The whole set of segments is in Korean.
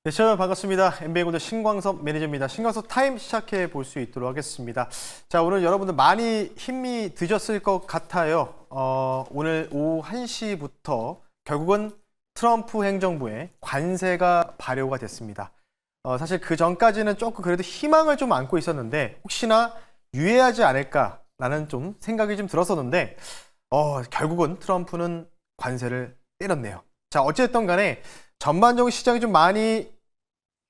네, 여러분 반갑습니다. NBA골드 신광섭 매니저입니다. 신광섭 타임 시작해 볼 수 있도록 하겠습니다. 자, 오늘 여러분들 많이 힘이 드셨을 것 같아요. 오늘 오후 1시부터 결국은 트럼프 행정부의 관세가 발효가 됐습니다. 사실 그 전까지는 조금 그래도 희망을 좀 안고 있었는데 혹시나 유예하지 않을까라는 좀 생각이 좀 들었었는데 결국은 트럼프는 관세를 때렸네요. 자, 어쨌든 간에 전반적인 시장이 좀 많이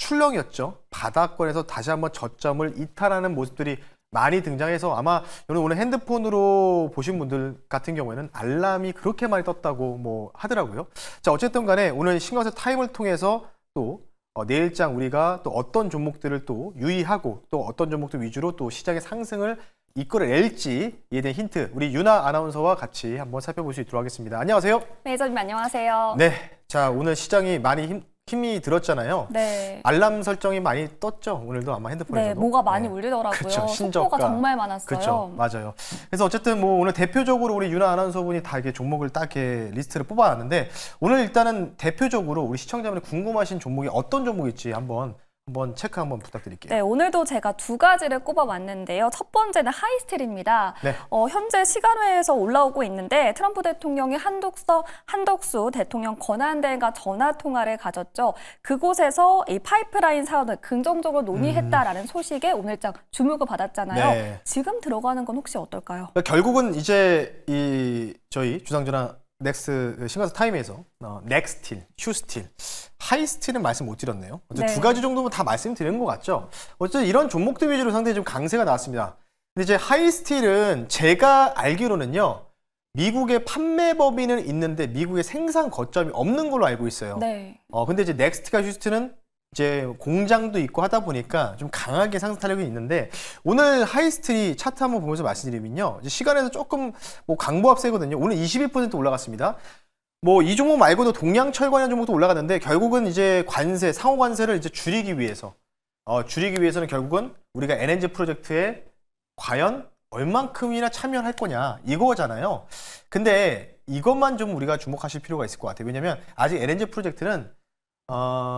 출렁였죠. 바닥권에서 다시 한번 저점을 이탈하는 모습들이 많이 등장해서 아마 오늘 핸드폰으로 보신 분들 같은 경우에는 알람이 그렇게 많이 떴다고 하더라고요. 자, 어쨌든 간에 오늘 신광섭 타임을 통해서 또 내일장 우리가 또 어떤 종목들을 또 유의하고 또 어떤 종목들 위주로 또 시장의 상승을 이끌어낼지에 대한 힌트 우리 유나 아나운서와 같이 한번 살펴볼 수 있도록 하겠습니다. 안녕하세요. 매니저님 안녕하세요. 네, 자 오늘 시장이 많이 힘이 들었잖아요. 네. 알람 설정이 많이 떴죠. 오늘도 아마 핸드폰에서도. 네, 뭐가 많이 울리더라고요. 그쵸, 속보가 정말 많았어요. 그렇죠, 맞아요. 그래서 어쨌든 오늘 대표적으로 우리 유나 아나운서분이 다 이렇게 종목을 딱 이렇게 리스트를 뽑아놨는데 오늘 일단은 대표적으로 우리 시청자분이 궁금하신 종목이 어떤 종목일지 한번 체크 한번 부탁드릴게요. 네, 오늘도 제가 두 가지를 꼽아왔는데요. 첫 번째는 하이스틸입니다. 네. 현재 시간외에서 올라오고 있는데 트럼프 대통령이 한덕수 대통령 권한대행과 전화 통화를 가졌죠. 그곳에서 이 파이프라인 사업을 긍정적으로 논의했다라는 소식에 오늘장 주목을 받았잖아요. 네. 지금 들어가는 건 혹시 어떨까요? 결국은 이제 저희 주상전화 넥스 신광섭 타임에서 넥스틸, 휴스틸, 하이스틸은 말씀 못 드렸네요. 네. 두 가지 정도면 다 말씀드린 것 같죠. 어쨌든 이런 종목들 위주로 상당히 좀 강세가 나왔습니다. 근데 이제 하이스틸은 제가 알기로는요. 미국의 판매 법인은 있는데 미국의 생산 거점이 없는 걸로 알고 있어요. 네. 근데 이제 넥스트가 휴스틸은 이제 공장도 있고 하다 보니까 좀 강하게 상승 탄력이 있는데 오늘 하이스틸이 차트 한번 보면서 말씀드리면요. 이제 시간에서 조금 강보합세거든요. 오늘 21% 올라갔습니다. 이 종목 말고도 동양철 관련 종목도 올라갔는데 결국은 이제 관세, 상호 관세를 이제 줄이기 위해서는 결국은 우리가 LNG 프로젝트에 과연 얼만큼이나 참여할 거냐 이거잖아요. 근데 이것만 좀 우리가 주목하실 필요가 있을 것 같아요. 왜냐면 아직 LNG 프로젝트는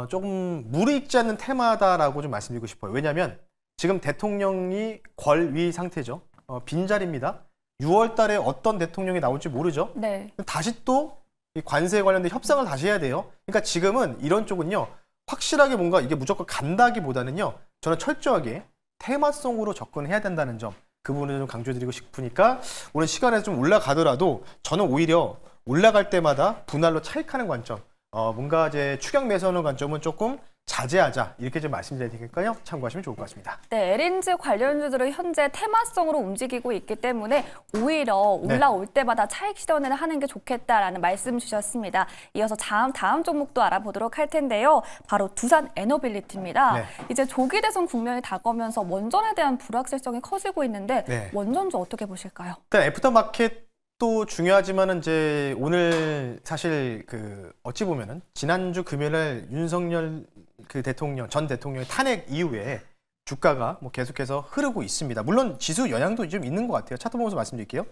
조금 무리익지 않는 테마다라고 좀 말씀드리고 싶어요. 왜냐하면 지금 대통령이 권위 상태죠. 빈자리입니다. 6월 달에 어떤 대통령이 나올지 모르죠. 네. 다시 또 이 관세에 관련된 협상을 다시 해야 돼요. 그러니까 지금은 이런 쪽은요. 확실하게 뭔가 이게 무조건 간다기보다는요. 저는 철저하게 테마성으로 접근해야 된다는 점. 그 부분을 좀 강조드리고 싶으니까 오늘 시간에서 좀 올라가더라도 저는 오히려 올라갈 때마다 분할로 차익하는 관점. 뭔가 이제 추격 매수하는 관점은 조금 자제하자 이렇게 좀 말씀드려야 되니까요. 참고하시면 좋을 것 같습니다. 네, LNG 관련주들은 현재 테마성으로 움직이고 있기 때문에 오히려 올라올 때마다 차익 실현을 하는 게 좋겠다라는 말씀 주셨습니다. 이어서 다음 종목도 알아보도록 할 텐데요. 바로 두산 에너빌리티입니다. 네. 이제 조기 대선 국면이 다가오면서 원전에 대한 불확실성이 커지고 있는데 네. 원전주 어떻게 보실까요? 일단 애프터마켓 또 중요하지만은 이제 오늘 사실 어찌 보면은 지난주 금요일 윤석열 전 대통령의 탄핵 이후에 주가가 계속해서 흐르고 있습니다. 물론 지수 영향도 좀 있는 것 같아요. 차트 보면서 말씀드릴게요.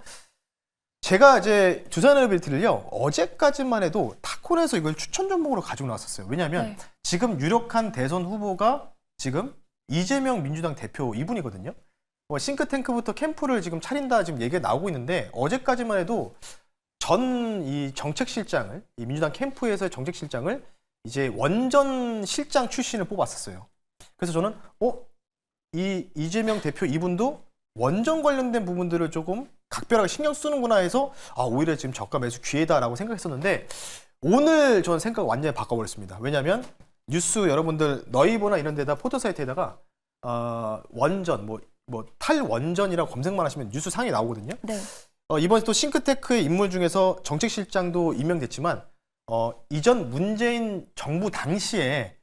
제가 이제 두산에너빌리티를요 어제까지만 해도 타콘에서 이걸 추천 종목으로 가지고 나왔었어요. 왜냐하면 지금 유력한 대선 후보가 지금 이재명 민주당 대표 이분이거든요. 싱크탱크부터 캠프를 지금 차린다 지금 얘기가 나오고 있는데 어제까지만 해도 이 정책실장을 이 민주당 캠프에서의 정책실장을 이제 원전 실장 출신을 뽑았었어요. 그래서 저는 이 이재명 대표 이분도 원전 관련된 부분들을 조금 각별하게 신경 쓰는구나 해서 오히려 지금 저가 매수 기회다라고 생각했었는데 오늘 저는 생각 완전히 바꿔버렸습니다. 왜냐하면 뉴스 여러분들 너이버나 이런 데다 포털 사이트에다가 원전 탈원전이라고 검색만 하시면 뉴스 상에 나오거든요. 네. 이번에 또 싱크테크의 인물 중에서 정책실장도 임명됐지만 이전 문재인 정부 당시에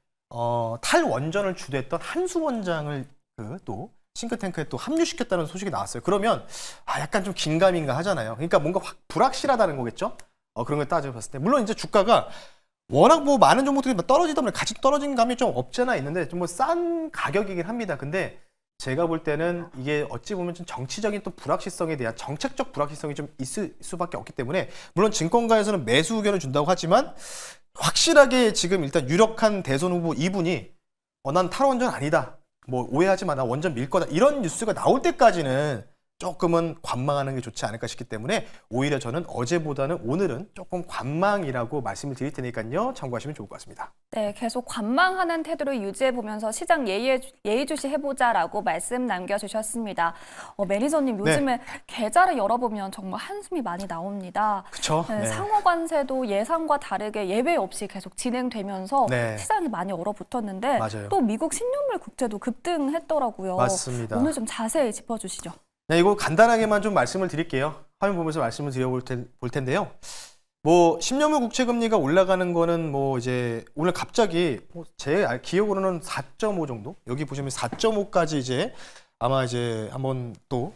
탈원전을 주도했던 한수 원장을 또 싱크탱크에 또 합류시켰다는 소식이 나왔어요. 그러면 약간 좀 긴가민가 하잖아요. 그러니까 뭔가 불확실하다는 거겠죠. 그런 걸 따져봤을 때 물론 이제 주가가 워낙 많은 종목들이 떨어지다 보니 같이 떨어진 감이 좀 없잖아 있는데 좀 싼 가격이긴 합니다. 근데 제가 볼 때는 이게 어찌 보면 좀 정치적인 또 불확실성에 대한 정책적 불확실성이 좀 있을 수밖에 없기 때문에 물론 증권가에서는 매수 의견을 준다고 하지만 확실하게 지금 일단 유력한 대선 후보 이분이 난 탈원전 아니다. 뭐 오해하지 마. 나 원전 밀 거다. 이런 뉴스가 나올 때까지는 조금은 관망하는 게 좋지 않을까 싶기 때문에 오히려 저는 어제보다는 오늘은 조금 관망이라고 말씀을 드릴 테니까요. 참고하시면 좋을 것 같습니다. 네, 계속 관망하는 태도를 유지해보면서 시장 예의주시해보자라고 말씀 남겨주셨습니다. 매니저님, 요즘에 계좌를 열어보면 정말 한숨이 많이 나옵니다. 그렇죠. 네, 상호 관세도 예상과 다르게 예외 없이 계속 진행되면서 네. 시장이 많이 얼어붙었는데 맞아요. 또 미국 신유물 국채도 급등했더라고요. 맞습니다. 오늘 좀 자세히 짚어주시죠. 네, 이거 간단하게만 좀 말씀을 드릴게요. 화면 보면서 말씀을 드려볼 텐데요. 뭐 10년물 국채 금리가 올라가는 거는 뭐 이제 오늘 갑자기 제 기억으로는 4.5 정도, 여기 보시면 4.5까지 이제 아마 이제 한번 또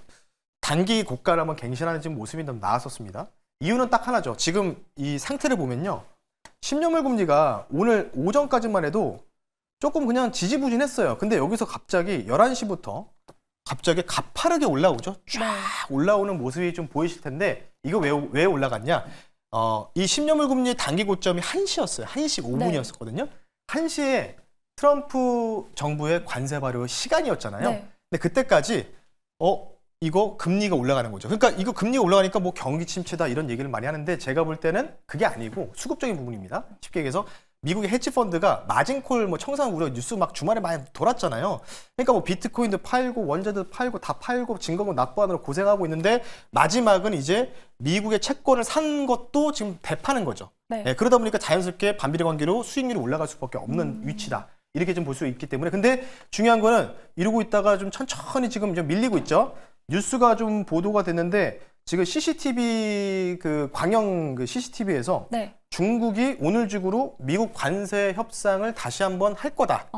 단기 고가를 한번 갱신하는 지금 모습이 좀 나왔었습니다. 이유는 딱 하나죠. 지금 이 상태를 보면요, 10년물 금리가 오늘 오전까지만 해도 조금 그냥 지지부진했어요. 근데 여기서 갑자기 11시부터 갑자기 가파르게 올라오죠. 쫙 올라오는 모습이 좀 보이실 텐데 이거 왜 올라갔냐? 이 10년물 금리의 단기 고점이 1시였어요. 1시 5분이었었거든요. 1시에 트럼프 정부의 관세 발효 시간이었잖아요. 네. 근데 그때까지 이거 금리가 올라가는 거죠. 그러니까 이거 금리가 올라가니까 뭐 경기 침체다 이런 얘기를 많이 하는데 제가 볼 때는 그게 아니고 수급적인 부분입니다. 쉽게 얘기해서 미국의 헤지 펀드가 마진콜 뭐 청산 우려 뉴스 막 주말에 많이 돌았잖아요. 그러니까 뭐 비트코인도 팔고 원자도 팔고 다 팔고 증거금 납부하느라 고생하고 있는데 마지막은 이제 미국의 채권을 산 것도 지금 되파는 거죠. 네. 네, 그러다 보니까 자연스럽게 반비례 관계로 수익률이 올라갈 수밖에 없는 위치다. 이렇게 좀 볼 수 있기 때문에 근데 중요한 거는 이러고 있다가 좀 천천히 지금 좀 밀리고 있죠. 뉴스가 좀 보도가 됐는데 지금 CCTV 광영 CCTV에서 네. 중국이 오늘 중으로 미국 관세 협상을 다시 한번 할 거다.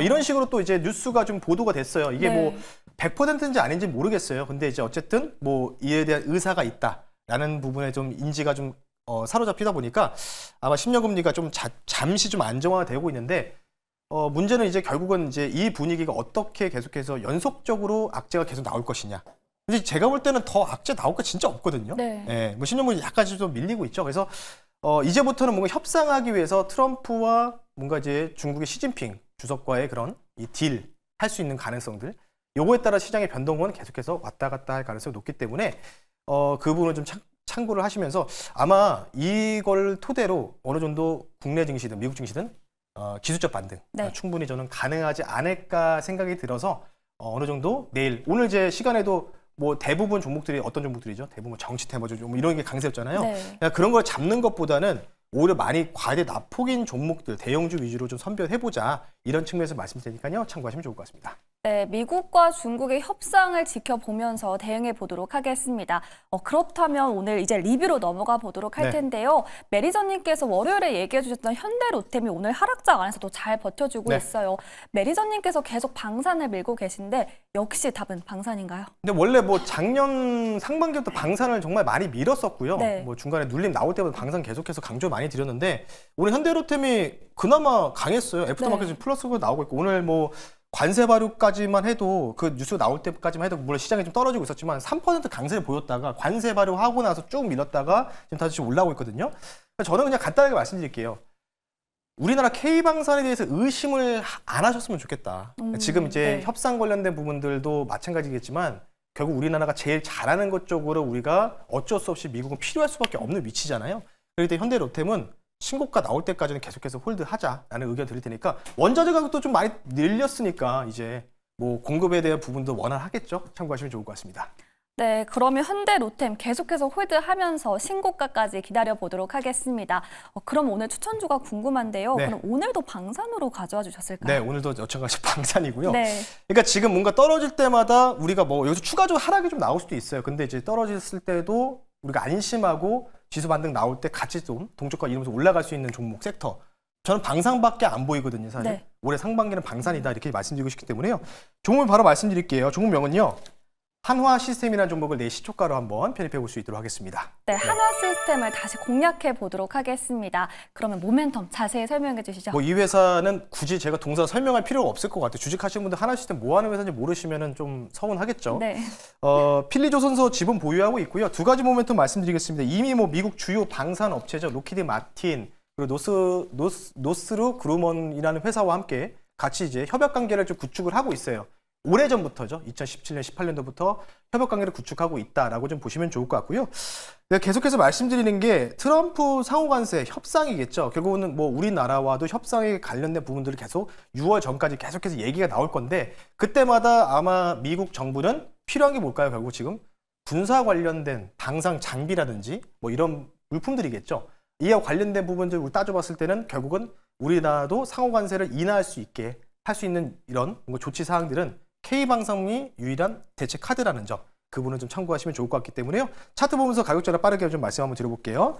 이런 식으로 또 이제 뉴스가 좀 보도가 됐어요. 이게 네. 뭐 100%인지 아닌지 모르겠어요. 근데 이제 어쨌든 뭐 이에 대한 의사가 있다라는 부분에 좀 인지가 좀 사로잡히다 보니까 아마 10년 금리가 좀 잠시 좀 안정화가 되고 있는데 문제는 이제 결국은 이제 이 분위기가 어떻게 계속해서 연속적으로 악재가 계속 나올 것이냐. 근데 제가 볼 때는 더 악재 나올 거 진짜 없거든요. 네. 예, 뭐 10년 금리 약간 좀 밀리고 있죠. 그래서 이제부터는 뭔가 협상하기 위해서 트럼프와 뭔가 이제 중국의 시진핑 주석과의 그런 이 딜 할 수 있는 가능성들, 요거에 따라 시장의 변동은 계속해서 왔다 갔다 할 가능성이 높기 때문에 그 부분을 좀 참고를 하시면서 아마 이걸 토대로 어느 정도 국내 증시든 미국 증시든 기술적 반등 네. 충분히 저는 가능하지 않을까 생각이 들어서 어느 정도 내일 오늘 제 시간에도 뭐 대부분 종목들이 어떤 종목들이죠? 대부분 정치 테마주 뭐 이런 게 강세였잖아요. 네. 그러니까 그런 걸 잡는 것보다는 오히려 많이 과대 낙폭인 종목들, 대형주 위주로 좀 선별해보자 이런 측면에서 말씀드리니까요. 참고하시면 좋을 것 같습니다. 네, 미국과 중국의 협상을 지켜보면서 대응해 보도록 하겠습니다. 그렇다면 오늘 이제 리뷰로 넘어가 보도록 할 네. 텐데요. 매니저님께서 월요일에 얘기해 주셨던 현대로템이 오늘 하락장 안에서도 잘 버텨주고 네. 있어요. 매니저님께서 계속 방산을 밀고 계신데 역시 답은 방산인가요? 근데 원래 뭐 작년 상반기부터 방산을 정말 많이 밀었었고요. 네. 뭐 중간에 눌림 나올 때마다 방산 계속해서 강조 많이 드렸는데 오늘 현대로템이 그나마 강했어요. 애프터마켓 플러스가 나오고 있고 오늘 뭐 관세 발효까지만 해도 그 뉴스가 나올 때까지만 해도 물론 시장이 좀 떨어지고 있었지만 3% 강세를 보였다가 관세 발효하고 나서 쭉 밀었다가 지금 다시 올라오고 있거든요. 그러니까 저는 그냥 간단하게 말씀드릴게요. 우리나라 K방산에 대해서 의심을 안 하셨으면 좋겠다. 지금 이제 네. 협상 관련된 부분들도 마찬가지겠지만 결국 우리나라가 제일 잘하는 것 쪽으로 우리가 어쩔 수 없이 미국은 필요할 수밖에 없는 위치잖아요. 그럴 때 현대로템은 신고가 나올 때까지는 계속해서 홀드하자라는 의견 드릴 테니까 원자재 가격도 좀 많이 늘렸으니까 이제 뭐 공급에 대한 부분도 원활하겠죠. 참고하시면 좋을 것 같습니다. 네, 그러면 현대로템 계속해서 홀드하면서 신고가까지 기다려보도록 하겠습니다. 그럼 오늘 추천주가 궁금한데요. 네. 그럼 오늘도 방산으로 가져와 주셨을까요? 네, 오늘도 여천같이 방산이고요. 네. 그러니까 지금 뭔가 떨어질 때마다 우리가 뭐 여기서 추가적으로 하락이 좀 나올 수도 있어요. 근데 이제 떨어졌을 때도 우리가 안심하고 지수 반등 나올 때 같이 좀 동쪽과 이러면서 올라갈 수 있는 종목 섹터. 저는 방산밖에 안 보이거든요, 사실. 네. 올해 상반기는 방산이다 이렇게 말씀드리고 싶기 때문에요. 종목을 바로 말씀드릴게요. 종목명은요. 한화 시스템이라는 종목을 내 시초가로 한번 편입해 볼 수 있도록 하겠습니다. 네, 한화 시스템을 다시 공략해 보도록 하겠습니다. 그러면 모멘텀 자세히 설명해 주시죠. 뭐 이 회사는 굳이 제가 동사 설명할 필요가 없을 것 같아요. 주식하시는 분들 한화 시스템 뭐 하는 회사인지 모르시면 좀 서운하겠죠. 네. 필리조선소 지분 보유하고 있고요. 두 가지 모멘텀 말씀드리겠습니다. 이미 뭐 미국 주요 방산 업체죠. 로키드 마틴, 그리고 노스루 그루먼이라는 회사와 함께 같이 이제 협약 관계를 좀 구축을 하고 있어요. 오래전부터죠. 2017년, 18년도부터 협약 관계를 구축하고 있다라고 좀 보시면 좋을 것 같고요. 계속해서 말씀드리는 게 트럼프 상호관세 협상이겠죠. 결국은 뭐 우리나라와도 협상에 관련된 부분들을 계속 6월 전까지 계속해서 얘기가 나올 건데 그때마다 아마 미국 정부는 필요한 게 뭘까요? 결국 지금 군사 관련된 방상 장비라든지 뭐 이런 물품들이겠죠. 이와 관련된 부분들 우리 따져봤을 때는 결국은 우리나라도 상호관세를 인하할 수 있게 할 수 있는 이런 뭔가 조치 사항들은 K방송이 유일한 대체 카드라는 점, 그 부분은 좀 참고하시면 좋을 것 같기 때문에요. 차트 보면서 가격 전략 빠르게 좀 말씀 한번 드려볼게요.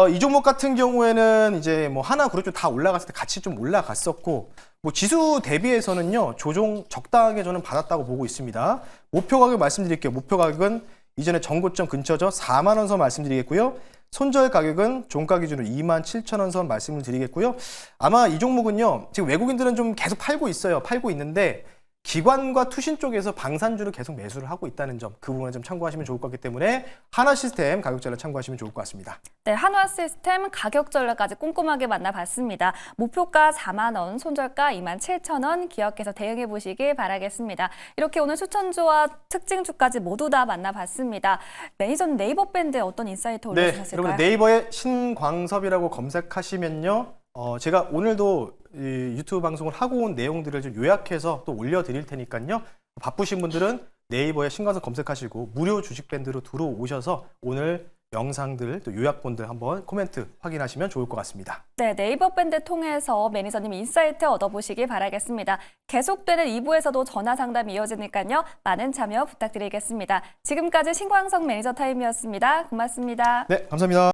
이 종목 같은 경우에는 이제 뭐 하나 그룹 다 올라갔을 때 같이 좀 올라갔었고, 뭐 지수 대비해서는요 조정 적당하게 저는 받았다고 보고 있습니다. 목표 가격 말씀드릴게요. 목표 가격은 이전에 전고점 근처죠. 4만 원 선 말씀드리겠고요. 손절 가격은 종가 기준으로 27,000원 선 말씀을 드리겠고요. 아마 이 종목은요 지금 외국인들은 좀 계속 팔고 있어요. 팔고 있는데 기관과 투신 쪽에서 방산주를 계속 매수를 하고 있다는 점, 그 부분을 좀 참고하시면 좋을 것 같기 때문에 한화 시스템 가격 전략 참고하시면 좋을 것 같습니다. 네, 한화 시스템 가격 전략까지 꼼꼼하게 만나봤습니다. 목표가 4만 원, 손절가 27,000원 기억해서 대응해 보시길 바라겠습니다. 이렇게 오늘 추천주와 특징주까지 모두 다 만나봤습니다. 매니저는 네이버 밴드에 어떤 인사이트 네, 올려주셨을까요? 여러분 네이버에 신광섭이라고 검색하시면요. 제가 오늘도 이 유튜브 방송을 하고 온 내용들을 좀 요약해서 또 올려드릴 테니까요. 바쁘신 분들은 네이버에 신광섭 검색하시고 무료 주식 밴드로 들어오셔서 오늘 영상들 또 요약본들 한번 코멘트 확인하시면 좋을 것 같습니다. 네, 네이버 밴드 통해서 매니저님 인사이트 얻어보시길 바라겠습니다. 계속되는 2부에서도 전화 상담이 이어지니까요. 많은 참여 부탁드리겠습니다. 지금까지 신광석 매니저 타임이었습니다. 고맙습니다. 네, 감사합니다.